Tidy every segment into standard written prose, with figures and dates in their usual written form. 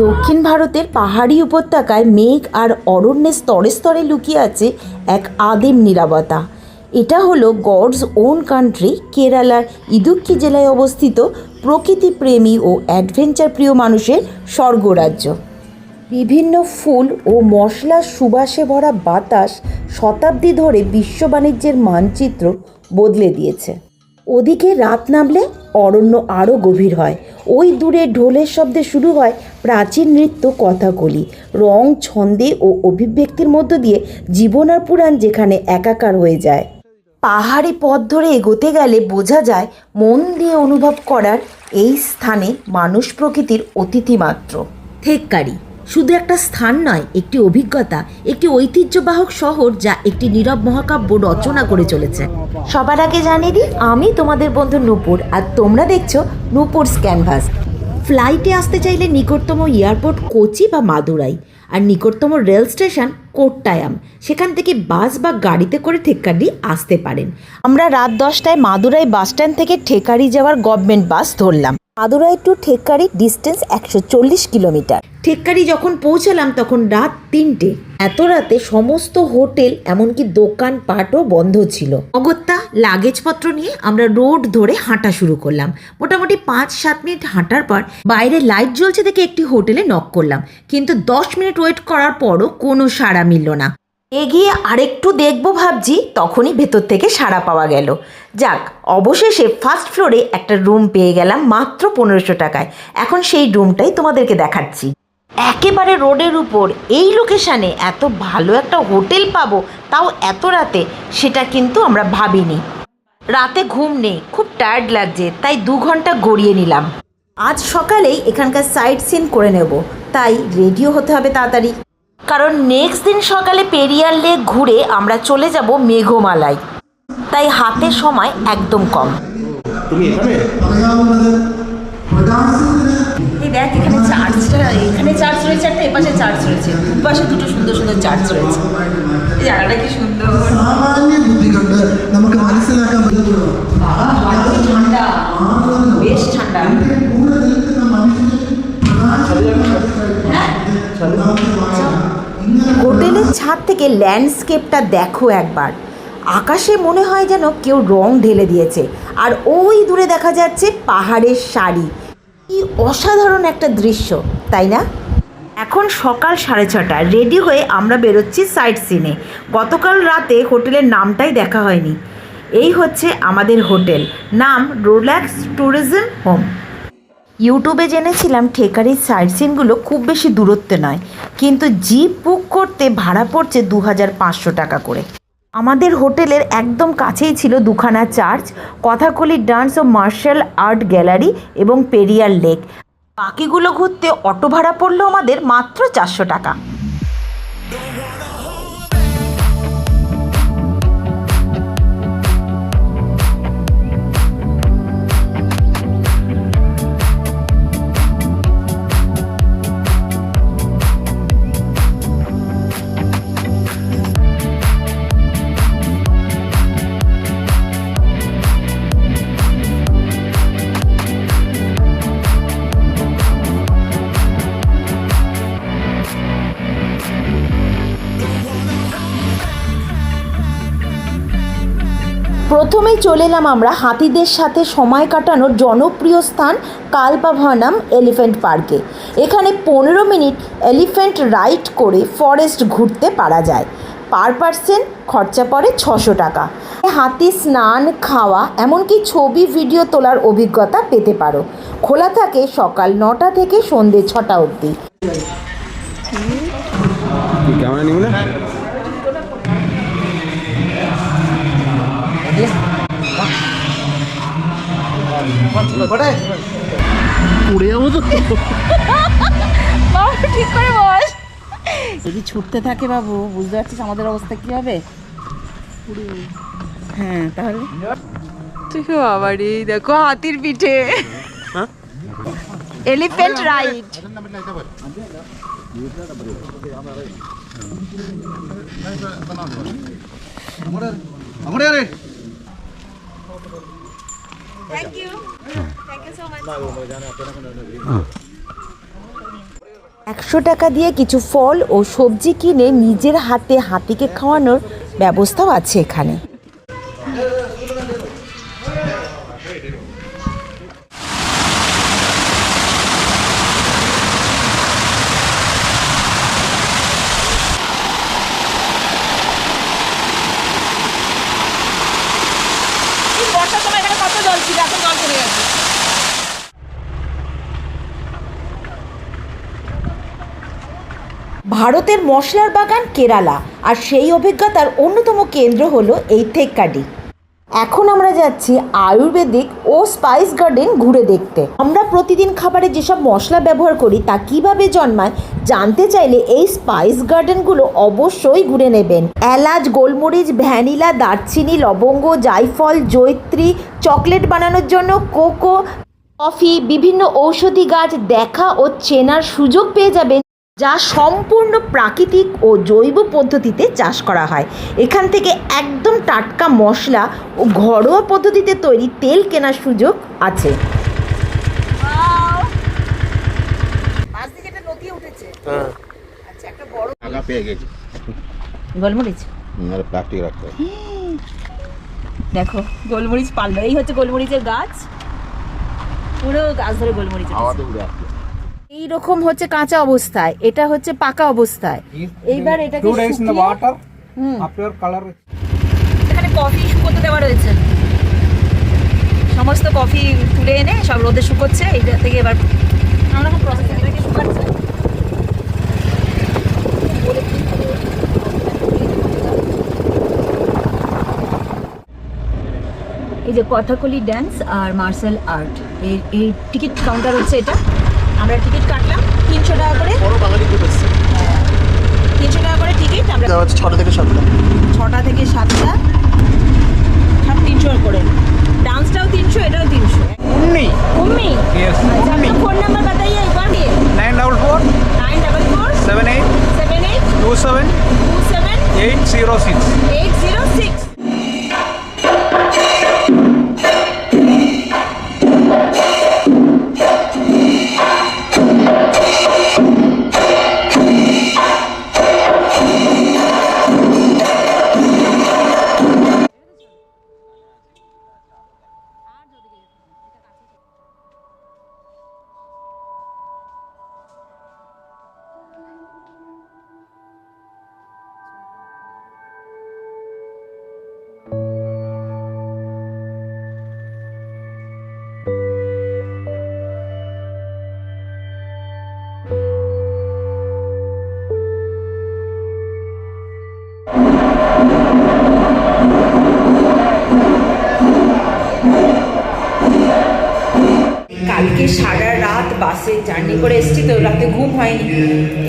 দক্ষিণ ভারতের পাহাড়ি উপত্যকায় মেঘ আর অরণ্যের স্তরে স্তরে লুকিয়ে আছে এক আদিম নীরবতা। এটা হলো গডস ওন কান্ট্রি, কেরালার ইদুক্কি জেলায় অবস্থিত প্রকৃতিপ্রেমী ও অ্যাডভেঞ্চার প্রিয় মানুষের স্বর্গরাজ্য। বিভিন্ন ফুল ও মশলার সুবাসে ভরা বাতাস শতাব্দী ধরে বিশ্ব বাণিজ্যের মানচিত্র বদলে দিয়েছে। ওদিকে রাত নামলে অরণ্য আরও গভীর হয়। ওই দূরে ঢোলের শব্দে শুরু হয় প্রাচীন নৃত্য কথাকলি। রং, ছন্দে ও অভিব্যক্তির মধ্য দিয়ে জীবন আর পুরাণ যেখানে একাকার হয়ে যায়। পাহাড়ি পথ ধরে এগোতে গেলে বোঝা যায় মন দিয়ে অনুভব করার এই স্থানে মানুষ প্রকৃতির অতিথি মাত্র। থেক্কারি শুধু একটা স্থান নয়, একটি অভিজ্ঞতা, একটি ঐতিহ্যবাহক শহর যা একটি নীরব মহাকাব্য রচনা করে চলেছে। সবার আগে জানিয়ে দিই, আমি তোমাদের বন্ধু নূপুর, আর তোমরা দেখছো নূপুরস ক্যানভাস। ফ্লাইটে আসতে চাইলে নিকটতম এয়ারপোর্ট কোচি বা মাদুরাই, আর নিকটতম রেল স্টেশন কোট্টায়াম। সেখান থেকে বাস বা গাড়িতে করে থেক্কারি আসতে পারেন। আমরা রাত 10টায় মাদুরাই বাসস্ট্যান্ড থেকে থেক্কারি যাওয়ার গভর্নমেন্ট বাস ধরলাম। Madurai to Thekkady distance 140 kilometre. Thekkady যখন পৌঁছালাম তখন রাত 3টে। এত রাতে সমস্ত হোটেল এমনকি দোকানপাটও বন্ধ ছিল। অগত্যা লাগেজপত্র নিয়ে আমরা রোড ধরে হাঁটা শুরু করলাম। মোটামুটি 5-7 মিনিট হাঁটার পর বাইরে লাইট জ্বলছে দেখে একটি হোটেলে নক করলাম, কিন্তু 10 মিনিট ওয়েট করার পরও কোনো সাড়া মিলল না। এগিয়ে আরেকটু দেখবো ভাবছি, তখনই ভেতর থেকে সাড়া পাওয়া গেল। যাক, অবশেষে ফার্স্ট ফ্লোরে একটা রুম পেয়ে গেলাম মাত্র 1500 টাকায়। এখন সেই রুমটাই তোমাদেরকে দেখাচ্ছি। একেবারে রোডের উপর এই লোকেশানে এত ভালো একটা হোটেল পাবো, তাও এত রাতে, সেটা কিন্তু আমরা ভাবিনি। রাতে ঘুম নেই, খুব টায়ার্ড লাগছে, তাই 2 ঘন্টা গড়িয়ে নিলাম। আজ সকালেই এখানকার সাইট সিন করে নেব, তাই রেডিও হতে হবে তাড়াতাড়ি, কারণ নেক্সট দিন সকালে পেরিয়ার লেক ঘুরে আমরা চলে যাব মেঘমালায়, তাই হাতে সময় একদম কম। এই দেখ, এখানে চার্চ রয়েছে একটা, এপাশে চার্চ রয়েছে, দুপাশে দুটো সুন্দর সুন্দর চার্চ রয়েছে। এই জায়গাটা কি সুন্দর, ঠান্ডা, বেশ ঠান্ডা। হোটেলের ছাদ থেকে ল্যান্ডস্কেপটা দেখো একবার। আকাশে মনে হয় যেন কেউ রং ঢেলে দিয়েছে, আর ওই দূরে দেখা যাচ্ছে পাহাড়ের সারি। কি অসাধারণ একটা দৃশ্য, তাই না? এখন সকাল 6:30, রেডি হয়ে আমরা বেরোচ্ছি সাইট সিনে। গতকাল রাতে হোটেলের নামটাই দেখা হয়নি। এই হচ্ছে আমাদের হোটেল, নাম রিল্যাক্স ট্যুরিজম হোম। ইউটিউবে জেনেছিলাম থেক্কারির সাইট সিনগুলো খুব বেশি দূরত্বে নয়, কিন্তু জিপ বুক করতে ভাড়া পড়ছে 2500 টাকা করে। আমাদের হোটেলের একদম কাছেই ছিল 2খানা চার্চ, কথাকলি ডান্স ও মার্শাল আর্ট গ্যালারি এবং পেরিয়ার লেক। বাকিগুলো ঘুরতে অটো ভাড়া পড়লো আমাদের মাত্র 400 টাকা। প্রথমেই চলে এলাম আমরা হাতিদের সাথে সময় কাটানোর জনপ্রিয় স্থান কালপাভানাম এলিফ্যান্ট পার্কে। এখানে 15 মিনিট এলিফ্যান্ট রাইড করে ফরেস্ট ঘুরতে পারা যায়। পার পার্সন খরচা পড়ে 600 টাকা। হাতি স্নান, খাওয়া, এমনকি ছবি ভিডিও তোলার অভিজ্ঞতা পেতে পারো। খোলা থাকে সকাল 9টা থেকে সন্ধ্যে 6টা অবধি। ঠিক করে বস, যদি ছুটতে থাকে বাবু, বুঝতে পারছিস আমাদের অবস্থা কি হবে? হ্যাঁ, তাহলে ঠিক বাবারি, দেখো হাতির পিঠে elephant ride. Thank you so much. 100 টাকা দিয়ে কিছু ফল ও সবজি কিনে নিজের হাতে হাতিকে খাওয়ানোর ব্যবস্থাও আছে এখানে। বর্ষার সময় এখানে কত জল ছিল, এখন জল চলে গেছে। ভারতের মশলার বাগান কেরালা, আর সেই অভিজ্ঞতার অন্যতম কেন্দ্র হলো এই থেক্কাডি। এখন আমরা যাচ্ছি আয়ুর্বেদিক ও স্পাইস গার্ডেন ঘুরে দেখতে। আমরা প্রতিদিন খাবারে যেসব মশলা ব্যবহার করি তা কিভাবে জন্মায় জানতে চাইলে এই স্পাইস গার্ডেনগুলো অবশ্যই ঘুরে নেবেন। এলাচ, গোলমরিচ, ভ্যানিলা, দারচিনি, লবঙ্গ, জায়ফল, জয়িত্রী, চকলেট বানানোর জন্য কোকো, কফি, বিভিন্ন ঔষধি গাছ দেখা ও চেনার সুযোগ পেয়ে যাবেন, যা সম্পূর্ণ প্রাকৃতিক ও জৈব পদ্ধতিতে চাষ করা হয়। এখান থেকে একদম টাটকা মশলা ও ঘরোয়া পদ্ধতিতে তৈরি তেল কেনার সুযোগ আছে। গোলমরিচ দেখো, গোলমরিচ পারলো, এই হচ্ছে গোলমরিচের গাছ, পুরো গাছ ধরে গোলমরিচ। এইরকম হচ্ছে কাঁচা অবস্থায়, এটা হচ্ছে পাকা অবস্থায়। এইবার এটাকে এখানে কফি শুকোতে দেওয়া রয়েছে, সমস্ত কফি তুলে এনে সব রোদে শুকোচ্ছে। এইটা থেকে এবার নানারকম প্রসেস এটাকে শুকাচ্ছে। এই যে কথাকলি ড্যান্স আর মার্শাল আর্ট, এই টিকিট কাউন্টার হচ্ছে এটা। আমরা টিকিট কাটলাম 300 টাকা করে। 300 টাকা করে টিকিট। আমরা 6টা থেকে 7টা, 6টা থেকে 7টা, সব 300 করে। डांसটাও 300, এটাও 300। उन्नी उम्मी, यस अच्छा, अपना फोन नंबर बताइए एक बार। 944 944 78 78 27 27 806 806। কালকে সারা রাত বাসে জার্নি করে এসেছি, তো রাতে ঘুম হয়নি।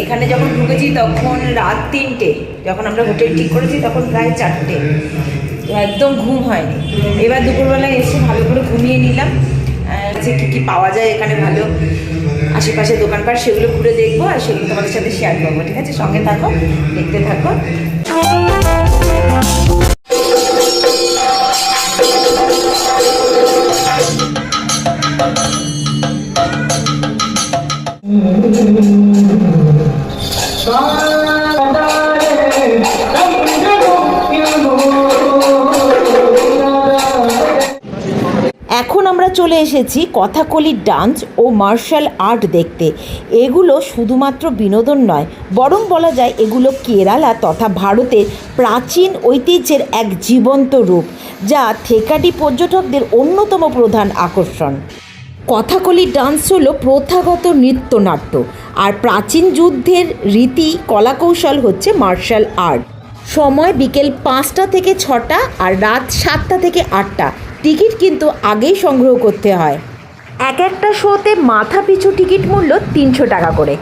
এখানে যখন ঢুকেছি তখন রাত 3টে, যখন আমরা হোটেল ঠিক করেছি তখন প্রায় 4টে, তো একদম ঘুম হয়নি। এবার দুপুরবেলায় এসে ভালো করে ঘুমিয়ে নিলাম। যে কী কী পাওয়া যায় এখানে ভালো আশেপাশে দোকানপাট, সেগুলো ঘুরে দেখবো আর সেগুলো তোমাদের সাথে শেয়ার করবো। ঠিক আছে, সঙ্গে থাকো, দেখতে থাকো। এখন আমরা চলে এসেছি কথাকলি ডান্স ও মার্শাল আর্ট দেখতে। এগুলো শুধুমাত্র বিনোদন নয়, বরং বলা যায় এগুলো কেরালা তথা ভারতের প্রাচীন ঐতিহ্যের এক জীবন্ত রূপ, যা থেক্কাডি পর্যটকদের অন্যতম প্রধান আকর্ষণ। কথাকলি ডান্স হলো প্রথাগত নৃত্যনাট্য, আর প্রাচীন যুদ্ধের রীতি কলাকৌশল হচ্ছে মার্শাল আর্ট। সময় বিকেল 5টা থেকে 6টা আর রাত 7টা থেকে 8টা। টিকিট কিন্তু আগেই সংগ্রহ করতে হয়। এক একটা শোতে মাথা পিছু টিকিট মূল্য 300 টাকা করে।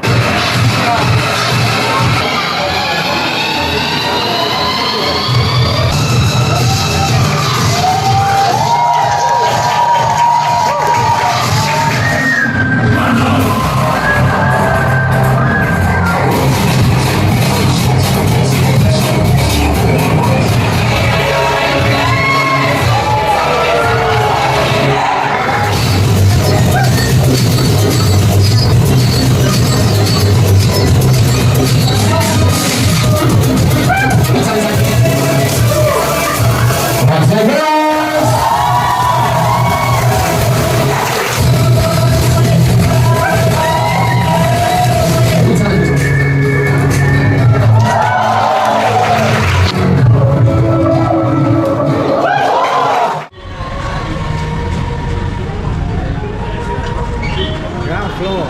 Ground floor.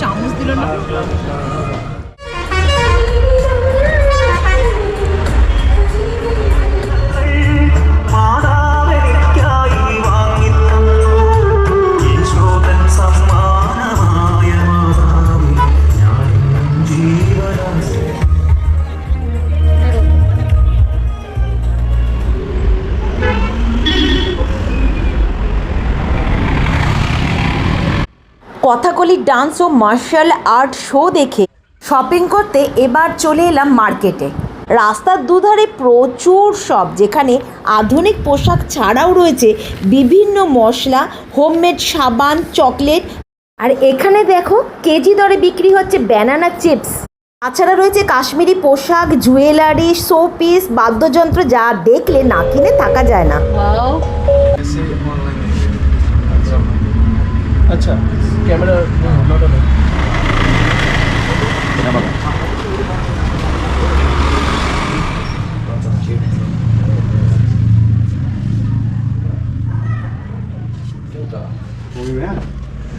চামচ দিল না কথাকলি ডান্স ও মার্শাল আর্ট শো দেখে শপিং করতে এবার চলে এলাম মার্কেটে। রাস্তার দুধারে প্রচুর শপ, যেখানে আধুনিক পোশাক ছাড়াও রয়েছে বিভিন্ন মশলা, হোমমেড সাবান, চকলেট। আর এখানে দেখো কেজি দরে বিক্রি হচ্ছে ব্যানানা চিপস। তাছাড়া রয়েছে কাশ্মীরি পোশাক, জুয়েলারি, শো পিস, বাদ্যযন্ত্র, যা দেখলে না কিনে থাকা যায় না। अच्छा camera not on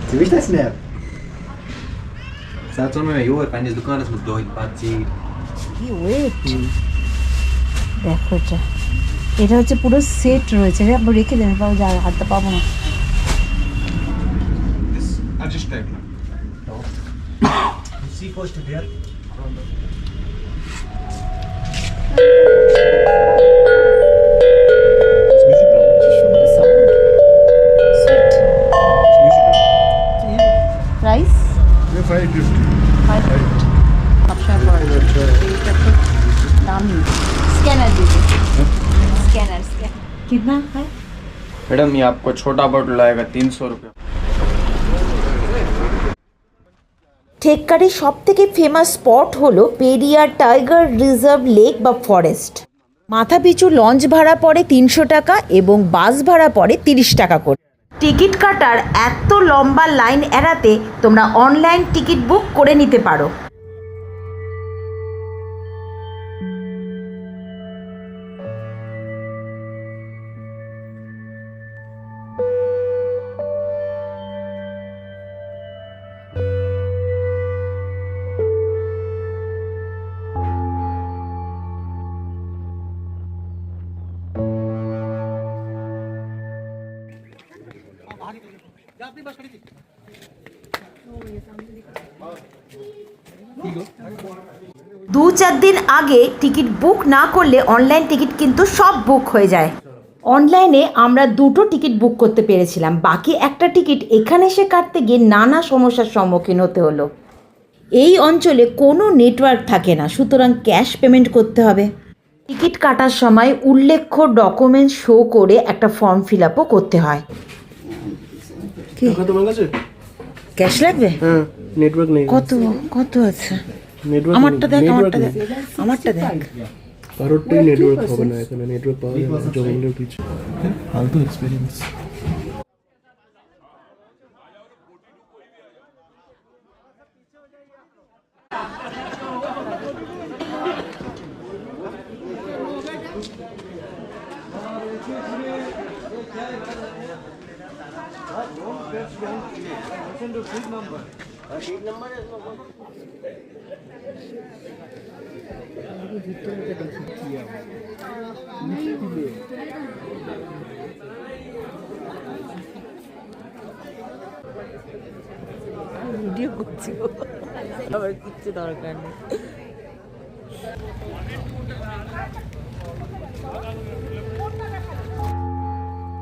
Sie wisst das nicht? Sag mal, jo, pannes दुकान में दो पाची কি ওয়েট দেখো এটা হচ্ছে পুরো সেট রয়েছে রে, আবার রেখে দেবে, পাবো যা হাতে পাবো না। adjust type See post there. Price ये 550 সবসময় পড়ে এইটা তো দামি। स्कैनर दीजिए, स्कैनर कितना है? मैडम ये आपको छोटा बॉटल आएगा 300 रुपये। ঠেক্কারের সব থেকে ফেমাস স্পট হলো পেরিয়ার টাইগার রিজার্ভ লেক বা ফরেস্ট। মাথা পিছু লঞ্চ ভাড়া পড়ে 300 টাকা এবং বাস ভাড়া পড়ে 30 টাকা করে। টিকিট কাটার এত লম্বা লাইন এড়াতে তোমরা অনলাইন টিকিট বুক করে নিতে পারো। দু চার দিন আগে টিকিট বুক না করলে অনলাইন টিকিট কিন্তু সব বুক হয়ে যায়। অনলাইনে আমরা 2টো টিকিট বুক করতে পেরেছিলাম, বাকি একটা টিকিট এখানে এসে কাটতে গিয়ে নানা সমস্যার সম্মুখীন হতে হলো। এই অঞ্চলে কোনো নেটওয়ার্ক থাকে না, সুতরাং ক্যাশ পেমেন্ট করতে হবে। টিকিট কাটার সময় উল্লেখ্য ডকুমেন্টস শো করে একটা ফর্ম ফিল আপও করতে হয়। তোমার কাছে ক্যাশ লাগবে? হ্যাঁ, নেটওয়ার্ক নেই। কত কত আছে? নেটওয়ার্ক আমারটা দেখ, আমারটা দেখ। কারোরটাই নেটওয়ার্ক হবে না এখানে, নেটওয়ার্ক পাওয়া যাবে না জঙ্গলের পিছু। ফালতু এক্সপেরিয়েন্স। ভিডিও করছি, আবার কিচ্ছু দরকার নেই।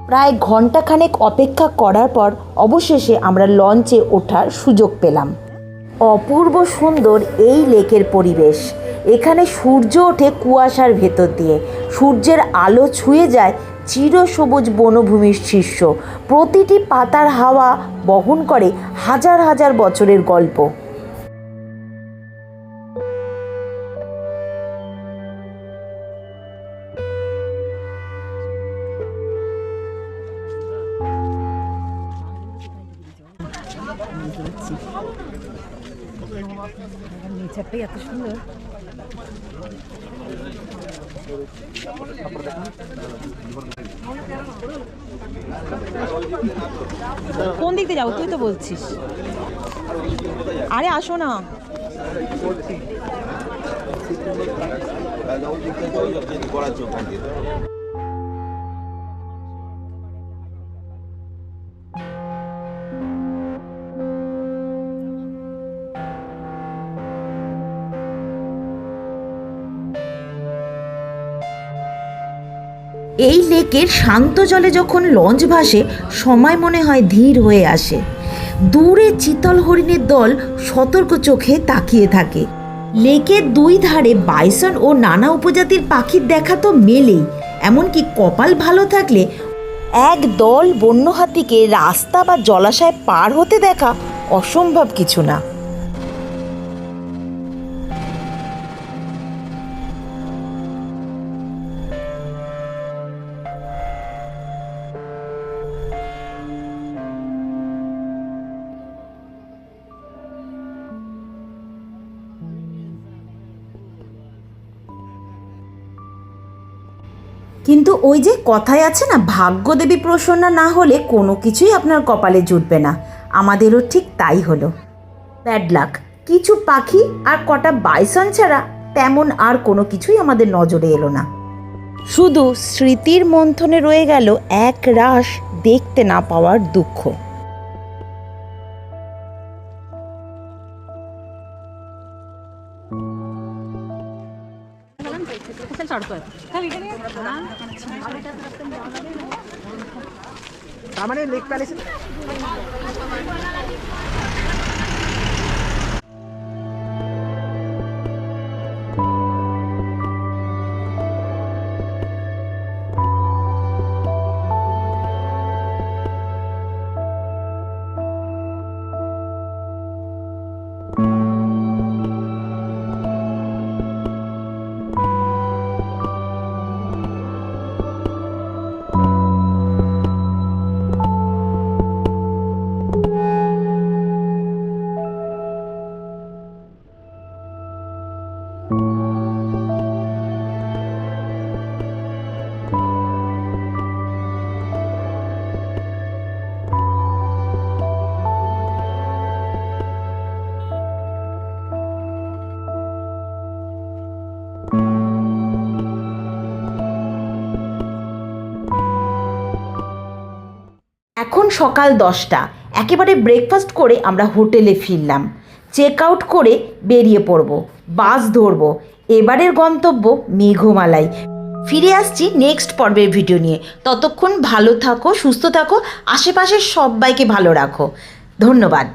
প্রায় ঘন্টাখানেক অপেক্ষা করার পর অবশেষে আমরা লঞ্চে ওঠার সুযোগ পেলাম। অপূর্ব সুন্দর এই লেকের পরিবেশ। এখানে সূর্য ওঠে কুয়াশার ভেতর দিয়ে, সূর্যের আলো ছুঁয়ে যায় চিরসবুজ বনভূমির শীর্ষ। প্রতিটি পাতার হাওয়া বহন করে হাজার হাজার বছরের গল্প। নেচারটাই এত সুন্দর। কোন দিক দিয়ে যাবো তুই তো বলছিস? আরে আসো না। এই লেকের শান্ত জলে যখন লঞ্চ ভাসে, সময় মনে হয় ধীর হয়ে আসে। দূরে চিতল হরিণের দল সতর্ক চোখে তাকিয়ে থাকে। লেকের দুই ধারে বাইসন ও নানা উপজাতির পাখির দেখা তো মেলেই, এমনকি কপাল ভালো থাকলে এক দল বন্য হাতিকে রাস্তা বা জলাশয় পার হতে দেখা অসম্ভব কিছু না। কিন্তু ওই যে কথায় আছে না, ভাগ্যদেবী প্রসন্না না হলে কোনো কিছুই আপনার কপালে জুটবে না। আমাদেরও ঠিক তাই হলো। Bad luck. কিছু পাখি আর কটা বাইসন ছাড়া তেমন আর কোনো কিছুই আমাদের নজরে এলো না। শুধু স্মৃতির মন্থনে রয়ে গেল এক রাশ দেখতে না পাওয়ার দুঃখ। এখন সকাল 10টা। একেবারে ব্রেকফাস্ট করে আমরা হোটেলে ফিরলাম। চেক আউট করে বেরিয়ে পড়ব, বাস ধরবো। এবারের গন্তব্য মেঘমালাই। ফিরে আসছি নেক্সট পর্বের ভিডিও নিয়ে। ততক্ষণ ভালো থাকো, সুস্থ থাকো, আশেপাশের সবাইকে ভালো রাখো। ধন্যবাদ।